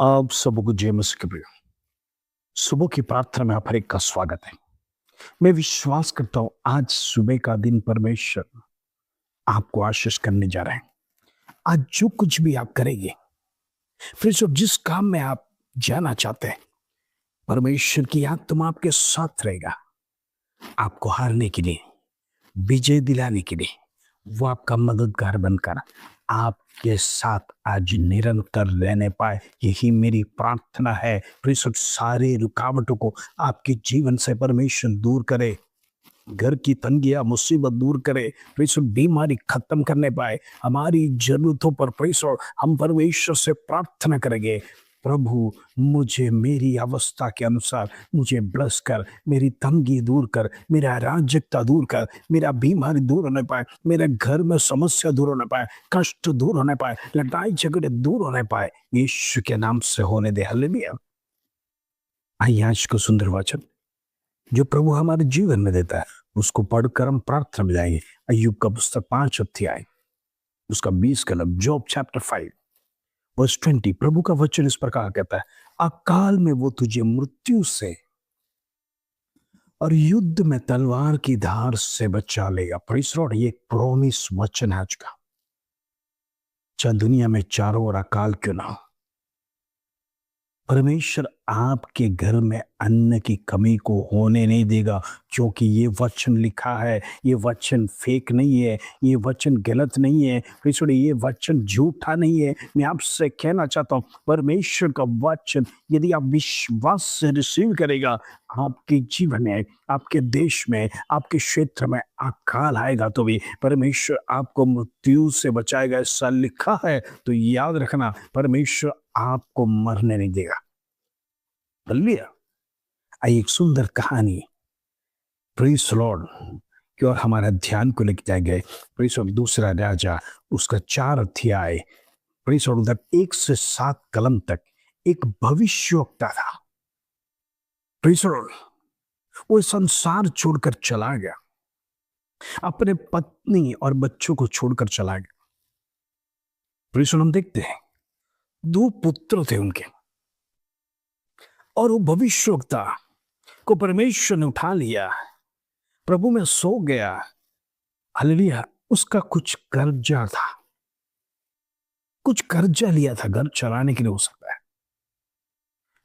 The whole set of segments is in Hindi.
आप सबको जय मसीह के प्रिय। सुबह की प्रार्थना में आप हर एक का स्वागत है। मैं विश्वास करता हूं आज सुबह का दिन परमेश्वर आपको आशीष करने जा रहे हैं। आज जो कुछ भी आप करेंगे, फिर सब जिस काम में आप जाना चाहते हैं, परमेश्वर की आत्मा आपके साथ रहेगा। आपको हारने के लिए, विजय दिलाने के लिए वो आपका मददगार बनकर आपके साथ आज निरंतर रहने पाए, यही मेरी प्रार्थना है। फिर सब सारे रुकावटों को आपके जीवन से परमेश्वर दूर करे, घर की तंगियां मुसीबत दूर करे, परमेश्वर बीमारी खत्म करने पाए। हमारी जरूरतों पर परमेश्वर हम परमेश्वर से प्रार्थना करेंगे, प्रभु मुझे मेरी अवस्था के अनुसार मुझे ब्लेस कर, मेरी तंगी दूर कर, मेरा अराजकता दूर कर, मेरा बीमारी दूर होने पाए, मेरे घर में समस्या दूर होने पाए, कष्ट दूर होने पाए, लड़ाई झगड़े दूर होने पाए, यीशु के नाम से होने दे। हालेलुया। आइए आज को सुंदर वचन जो प्रभु हमारे जीवन में देता है उसको पढ़कर हम प्रार्थना में जाएंगे। अय्यूब का पुस्तक 5 अध्याय उसका 20 कलम, जॉब चैप्टर 5 वर्स 20। प्रभु का वचन इस प्रकार कहता है, अकाल में वो तुझे मृत्यु से और युद्ध में तलवार की धार से बचा लेगा। Praise the Lord. ये एक प्रॉमिस वचन है आज का। चाहे दुनिया में चारों ओर अकाल क्यों ना हो, परमेश्वर आपके घर में अन्न की कमी को होने नहीं देगा, क्योंकि ये वचन लिखा है। ये वचन फेक नहीं है, ये वचन गलत नहीं है, फिर ये वचन झूठा नहीं है। मैं आपसे कहना चाहता हूँ, परमेश्वर का वचन यदि आप विश्वास से रिसीव करेगा, आपके जीवन में, आपके देश में, आपके क्षेत्र में अकाल आएगा तो भी परमेश्वर आपको मृत्यु से बचाएगा। ऐसा लिखा है, तो याद रखना, परमेश्वर आपको मरने नहीं देगा। हालेलुया। आइए एक सुंदर कहानी प्रेज़ द लॉर्ड की ओर हमारा ध्यान को लेके जाएंगे। Praise the Lord. दूसरा राजा उसका 4 अध्याय, प्रेज़ द लॉर्ड, 1 से 7 कलम तक एक भविष्यवक्ता था। Praise the Lord. वो संसार छोड़कर चला गया, अपने पत्नी और बच्चों को छोड़कर चला गया। Praise the Lord. हम देखते हैं 2 पुत्र थे उनके, और वो भविष्यवक्ता को परमेश्वर ने उठा लिया, प्रभु में सो गया। हालेलुया। उसका कुछ कर्जा था, कुछ कर्जा लिया था, घर चलाने के लिए हो सकता है।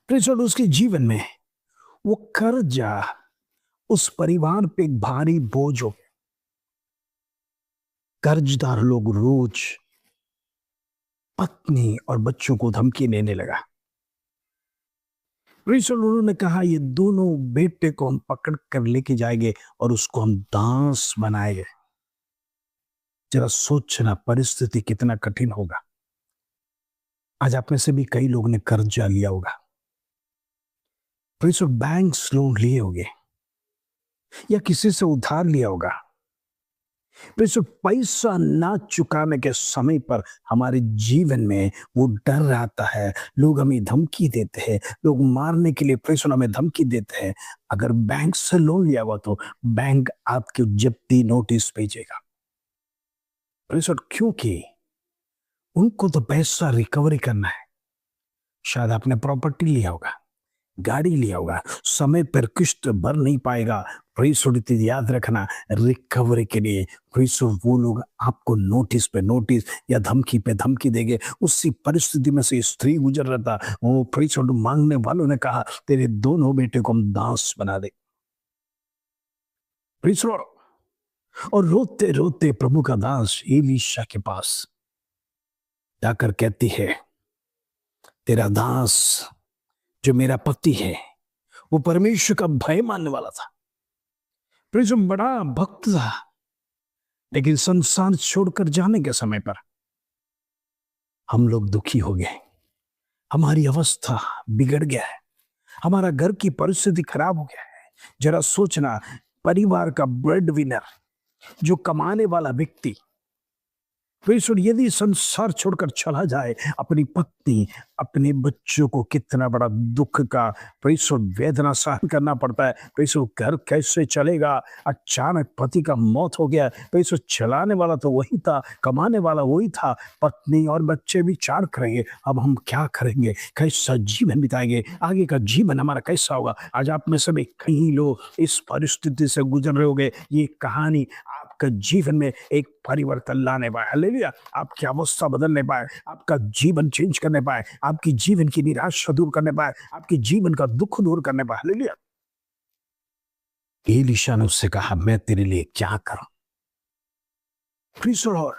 Praise the Lord. उसके जीवन में वो कर्जा उस परिवार पे एक भारी बोझ हो गया। कर्जदार लोग रोज पत्नी और बच्चों को धमकी देने लगा। Praise the Lord. उन्होंने कहा, ये दोनों बेटे को हम पकड़ कर लेके जाएंगे और उसको हम दास बनाएंगे। जरा सोचना परिस्थिति कितना कठिन होगा। आज आप में से भी कई लोगों ने कर्जा लिया होगा, praise the Lord, banks loan लिए होंगे या किसी से उधार लिया होगा। Praise the Lord. पैसा ना चुकाने के समय पर हमारे जीवन में वो डर आता है, लोग हमें धमकी देते हैं, लोग मारने के लिए प्रेज़ द लॉर्ड हमें धमकी देते हैं। अगर बैंक से लोन लिया हुआ तो बैंक आपकी जब्ती नोटिस भेजेगा। Praise the Lord. क्योंकि उनको तो पैसा रिकवरी करना है। शायद आपने प्रॉपर्टी लिया होगा, गाड़ी लिया होगा, समय पर किस्त भर नहीं पाएगा। Praise the Lord. याद रखना, रिकवरी के लिए प्रेज़ द लॉर्ड वो लोग आपको नोटिस पे नोटिस या धमकी पे धमकी देंगे। उसी परिस्थिति में से स्त्री गुजर रहा था। वो प्रेज़ द लॉर्ड मांगने वालों ने कहा, तेरे दोनों बेटे को हम दास बना दे। Praise the Lord. और रोते रोते प्रभु का दास एलीशा के पास जाकर कहती है, तेरा दास जो मेरा पति है वो परमेश्वर का भय मानने वाला था, प्रेज़ द लॉर्ड, बड़ा भक्त था, लेकिन संसार छोड़कर जाने के समय पर हम लोग दुखी हो गए, हमारी अवस्था बिगड़ गया है, हमारा घर की परिस्थिति खराब हो गया है। जरा सोचना, परिवार का ब्रेड विनर, जो कमाने वाला व्यक्ति, परमेश्वर यदि संसार छोड़कर चला जाए, अपनी पत्नी, अपने बच्चों को कितना बड़ा दुःख का परमेश्वर वेदना सहन करना पड़ता है। परमेश्वर घर कैसे चलेगा? अचानक पति का मौत हो गया। परमेश्वर चलाने वाला तो वही था, कमाने वाला वही था, पत्नी और बच्चे विचार करेंगे, अब हम क्या करेंगे? कैसा जीवन बिताएँगे? आगे का जीवन हमारा कैसा होगा? आज आप में से भी कई लोग इस परिस्थिति से गुज़र रहे होंगे। ये कहानी आपका जीवन में एक परिवर्तन लाने पाए। हालेलुया! आपकी अवस्था बदलने पाए, आपका जीवन चेंज करने पाए, आपकी जीवन की निराशा दूर करने पाए, आपके जीवन का दुःख दूर करने पाए। हालेलुया! एलीशा ने उससे कहा, मैं तेरे लिए क्या करूं? Praise the Lord.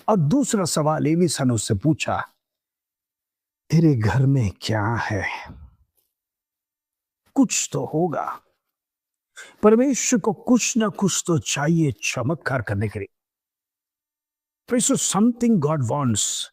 और दूसरा सवाल एलीशा ने उससे पूछा, तेरे घर में क्या है? कुछ तो होगा। परमेश्वर को कुछ ना कुछ तो चाहिए चमत्कार करने के लिए। परमेश्वर समथिंग गॉड वांट्स।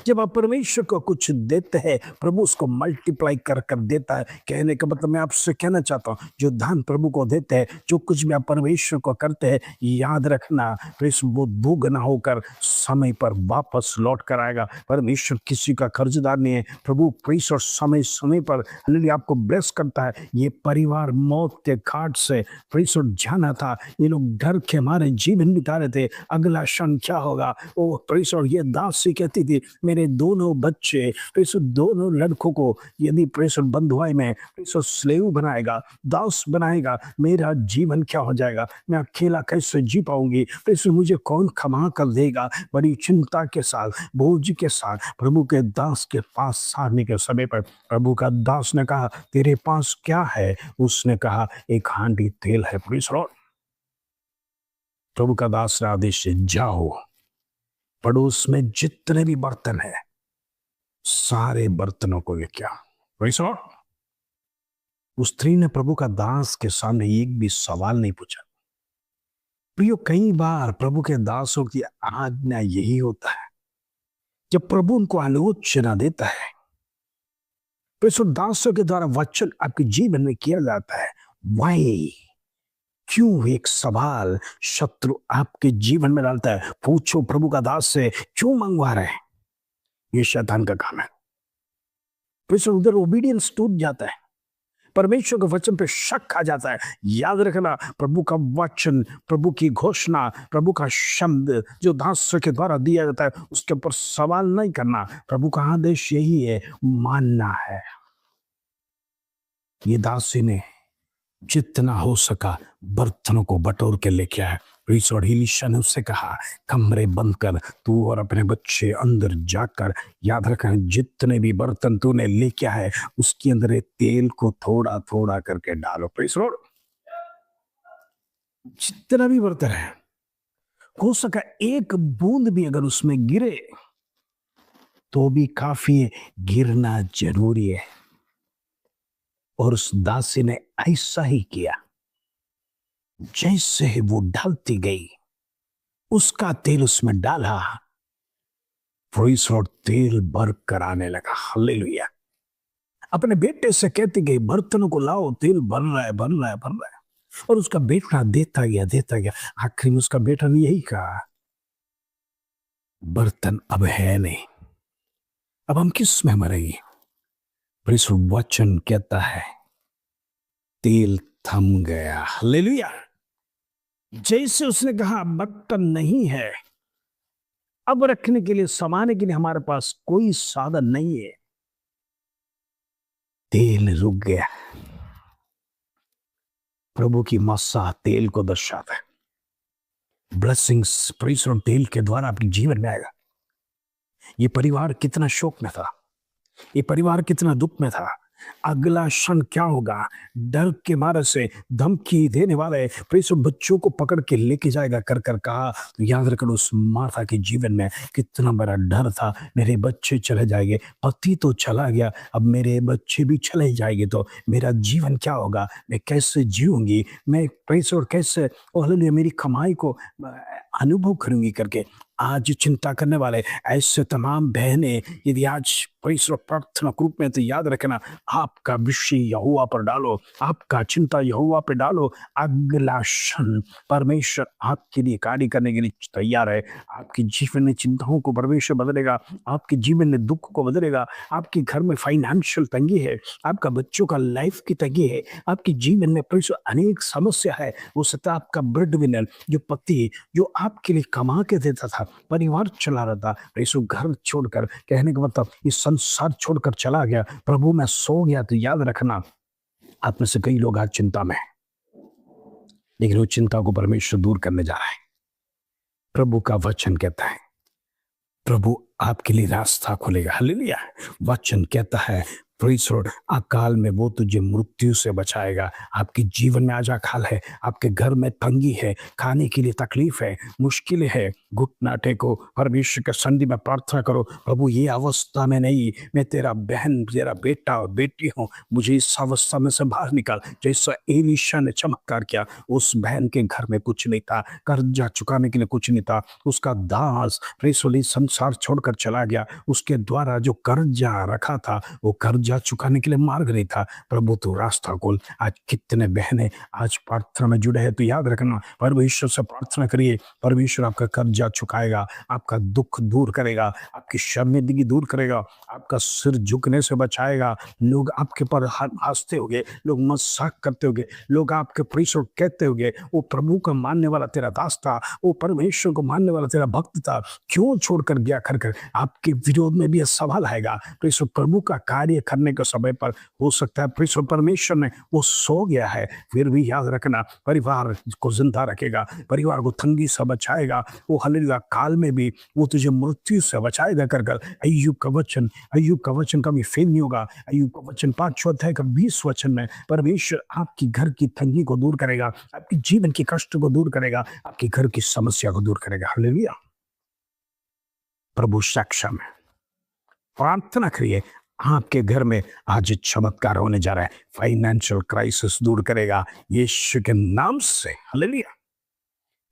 जब आप परमेश्वर को कुछ देते हैं, प्रभु उसको मल्टीप्लाई कर कर देता है। कहने का मतलब मैं आपसे कहना चाहता हूँ, जो दान प्रभु को देते हैं, जो कुछ भी आप परमेश्वर को करते हैं, याद रखना परमेश्वर वो दुगना होकर समय पर वापस लौट कर आएगा। परमेश्वर किसी का कर्जदार नहीं है। प्रभु परमेश्वर समय समय पर हालेलुया आपको ब्लेस करता है। ये परिवार मौत के घाट से परमेश्वर जाना था, ये लोग डर के मारे जीवन बिता रहे थे, अगला क्षण क्या होगा? ओ परमेश्वर, ये दासी कहती थी, मेरे दोनों बच्चे, परमेश्वर दोनों लड़कों को यदि परमेश्वर बंधुआई में परमेश्वर स्लेव बनाएगा, दास बनाएगा, मेरा जीवन क्या हो जाएगा? मैं अकेला कैसे जी पाऊंगी? परमेश्वर मुझे कौन कमा कर देगा? बड़ी चिंता के साथ, बोझ के साथ प्रभु के दास के पास आने के समय पर प्रभु का दास ने कहा, तेरे पास क्या है? उसने कहा, एक हांडी तेल है। Praise the Lord. प्रभु का दास ने आदेश है, जाओ पड़ोस में जितने भी बर्तन है, सारे बर्तनों को लेके आओ। Praise the Lord. उस स्त्री ने प्रभु का दास के सामने एक भी सवाल नहीं पूछा। प्रियो, कई बार प्रभु के दासों की आज्ञा यही होता है, जब प्रभु उनको आलोचना देता है, परमेश्वर दासों के द्वारा वचन आपके जीवन में किया जाता है। वाई, क्यों? एक सवाल शत्रु आपके जीवन में डालता है। पूछो प्रभु का दास से, क्यों मंगवा रहे हैं? ये शैतान का काम है। परमेश्वर उधर ओबीडियंस टूट जाता है, परमेश्वर के वचन पे शक आ जाता है। याद रखना, प्रभु का वचन, प्रभु की घोषणा, प्रभु का शब्द जो दास के द्वारा दिया जाता है, उसके ऊपर सवाल नहीं करना। प्रभु का आदेश यही है, मानना है। ये दासी ने जितना हो सका बर्तनों को बटोर के लेके आया। और एलीशा ने उससे कहा, कमरे बंद कर, तू और अपने बच्चे अंदर जाकर, याद रखना, जितने भी बर्तन तूने लेके आए उसके अंदर तेल को थोड़ा थोड़ा करके डालो। Praise the Lord. जितना भी बर्तन है, हो सका एक बूंद भी अगर उसमें गिरे तो भी काफी है, गिरना जरूरी है। और उस दासी ने ऐसा ही किया। जैसे वो डालती गई, उसका तेल उसमें डाला, प्रेज़ द लॉर्ड, तेल भर कर आने लगा। हालेलुया। अपने बेटे से कहती गई, बर्तनों को लाओ, तेल भर रहा है, भर रहा है, भर रहा है। और उसका बेटा देता गया, देता गया। आखिर में उसका बेटा ने यही कहा, बर्तन अब है नहीं, अब हम किस में मरेंगे? प्रेज़ द लॉर्ड, वचन कहता है, तेल थम गया। हालेलुया। जैसे उसने कहा, बर्तन नहीं है, अब रखने के लिए, समाने के लिए हमारे पास कोई साधन नहीं है, तेल रुक गया। प्रभु की मसा तेल को दर्शाता है। ब्लेसिंग्स प्रेज़ द लॉर्ड तेल के द्वारा आपके जीवन में आएगा। ये परिवार कितना शोक में था, ये परिवार कितना दुख में था, अगला क्षण क्या होगा? डर के मारे से धमकी देने वाले प्रेषित बच्चों को पकड़ के लेके जाएगा कर कर कहा। तो याद रखना, उस माता के जीवन में कितना बड़ा डर था, मेरे बच्चे चले जाएंगे, पति तो चला गया, अब मेरे बच्चे भी चले जाएंगे तो मेरा जीवन क्या होगा? मैं कैसे जीऊंगी? मैं पैसे और कैसे हालेलुया मेरी कमाई को अनुभव करूंगी करके आज चिंता करने वाले ऐसे तमाम बहनें, यदि आज परमेश्वर प्रार्थना के रूप में तो याद रखना, आपका विषय यहोवा पर डालो, आपका चिंता यहोवा पे डालो। अगला क्षण परमेश्वर आपके लिए कार्य करने के लिए तैयार है। आपके जीवन में चिंताओं को परमेश्वर बदलेगा, आपके जीवन में दुख को बदलेगा। आपके घर में फाइनेंशियल तंगी है, आपका बच्चों का लाइफ की तंगी है, आपके जीवन में परमेश्वर अनेक समस्या है। वो सता आपका ब्रेड विनर जो पति जो आपके लिए कमा के देता था, परिवार चला रहा था, परमेश्वर घर छोड़कर, कहने का मतलब इस संसार छोड़कर चला गया, प्रभु मैं सो गया। तो याद रखना, आप में से कई लोग आज चिंता में हैं, लेकिन वो चिंता को परमेश्वर दूर करने जा रहा है। प्रभु का वचन कहता है, प्रभु आपके लिए रास्ता खोलेगा। हालेलुया। वचन कहता है, प्रेज़ द लॉर्ड, अकाल में वो तुझे मृत्यु से बचाएगा। आपके जीवन में आज अकाल है, आपके घर में तंगी है, खाने के लिए तकलीफ है, मुश्किलें है, घुटना टेको, परमेश्वर के सन्निधि में प्रार्थना करो, प्रभु ये अवस्था में नहीं, मैं तेरा बहन, तेरा बेटा और बेटी हूँ, मुझे इस अवस्था में से बाहर निकाल। जैसा एलीशा ने चमत्कार किया, उस बहन के घर में कुछ नहीं था, कर्जा चुकाने के लिए कुछ नहीं था, उसका दास प्रेज़ द लॉर्ड संसार छोड़कर चला गया, उसके द्वारा जो कर्जा रखा था वो कर्जा चुकाने के लिए मार्ग नहीं था। प्रभु तू रास्ता खोल। आज कितने बहनें आज प्रार्थना में जुड़े हैं, तो याद रखना, परमेश्वर से प्रार्थना करिए, परमेश्वर आपका कर्जा चुकाएगा, आपका दुख दूर करेगा, आपकी शर्मिंदगी दूर करेगा, आपका सिर झुकने से बचाएगा। लोग आपके पर हंसते होंगे, लोग मजाक करते होंगे, लोग आपके परमेश्वर कहते होंगे, वो प्रभु को मानने वाला तेरा दास था, वो परमेश्वर को मानने वाला तेरा भक्त था, क्यों छोड़कर गया कर कर आपके विरोध में भी यह सवाल आएगा। परमेश्वर प्रभु का कार्य करने के समय पर हो सकता है परमेश्वर परमेश्वर ने वो सो गया है, फिर भी याद रखना, परिवार को जिंदा रखेगा, परिवार को तंगी से बचाएगा, वो हालेलुया काल में भी वो तुझे मृत्यु से बचाएगा कर कर। अय्यूब का वचन कभी फेल नहीं होगा। अय्यूब का वचन 5वां अध्याय का 20 वचन में परमेश्वर आपकी घर की तंगी को दूर करेगा, आपके जीवन की कष्ट को दूर करेगा, आपके घर की समस्या को दूर करेगा। हालेलुया। प्रभु सक्षम है। प्रार्थना करिए, आपके घर में आज चमत्कार होने जा रहा है, फाइनेंशियल क्राइसिस दूर करेगा यीशु के नाम से। हालेलुया।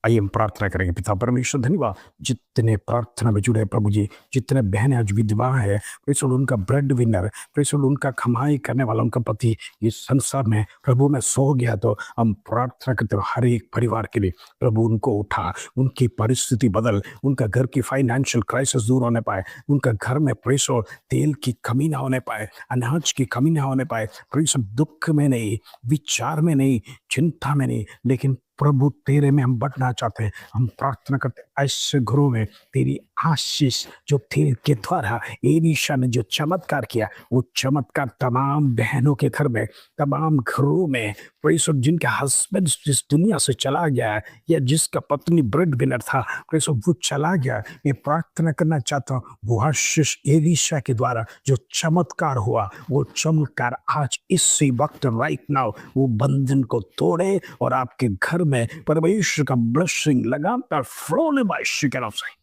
आइए हम प्रार्थना करेंगे। पिता परमेश्वर धन्यवाद, जितने प्रार्थना में जुड़े प्रभु जी, जितने बहनें आज विधवा है, परमेश्वर उनका ब्रेड विनर, परमेश्वर उनका कमाई करने वाला उनका पति इस संसार में प्रभु में सो गया, तो हम प्रार्थना करते हो हर एक परिवार के लिए, प्रभु उनको उठा, उनकी परिस्थिति बदल, उनका घर की फाइनेंशियल क्राइसिस दूर होने पाए, उनका घर में परमेश्वर तेल की कमी ना होने पाए, अनाज की कमी ना होने पाए, परमेश्वर दुख में नहीं, विचार में नहीं, चिंता में नहीं, लेकिन प्रभु तेरे में हम बढ़ना चाहते हैं। हम प्रार्थना करते हैं ऐसे घरों में तेरी आशीष जो तेल के द्वारा एलीशा ने जो चमत्कार किया, वो चमत्कार तमाम बहनों के घर में, तमाम घरों में, परमेश्वर जिनका हस्बैंड जिस दुनिया से चला गया है या जिसका पत्नी ब्रेड विनर था, परमेश्वर वो चला गया, मैं प्रार्थना करना चाहता हूँ वो आशीष एलीशा के द्वारा जो चमत्कार हुआ, वो चमत्कार आज इसी वक्त राइट नाउ वो बंधन को तोड़े और आपके घर में परमेश्वर का ब्लेसिंग लगातार फ्लो बाय शिकन से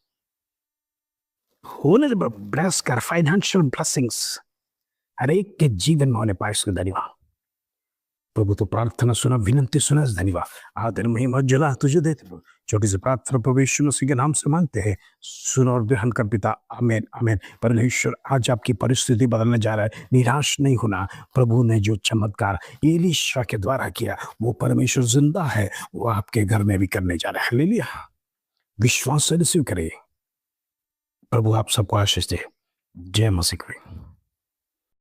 होने ब्लेस कर, फाइनेंशियल ब्लेसिंग्स हर एक के जीवन में होने पाए। इसका धन्यवाद प्रभु, तो प्रार्थना सुना, विनंती सुना, धन्यवाद, आदर महिमा जला तुझे देते प्रभु। छोटी सी प्रार्थना प्रभु यीशु मसीह के नाम से मांगते हैं, सुनो और ग्रहण कर पिता, आमीन आमीन। परमेश्वर आज आपकी परिस्थिति बदलने जा रहा है, निराश नहीं होना। प्रभु ने जो चमत्कार एलीशा के द्वारा किया, वो परमेश्वर जिंदा है, वो आपके घर में भी करने जा रहा है। हालेलुया। विश्वास से रिसीव करिए। प्रभु आप सबको आशीष दे। जय मसीह।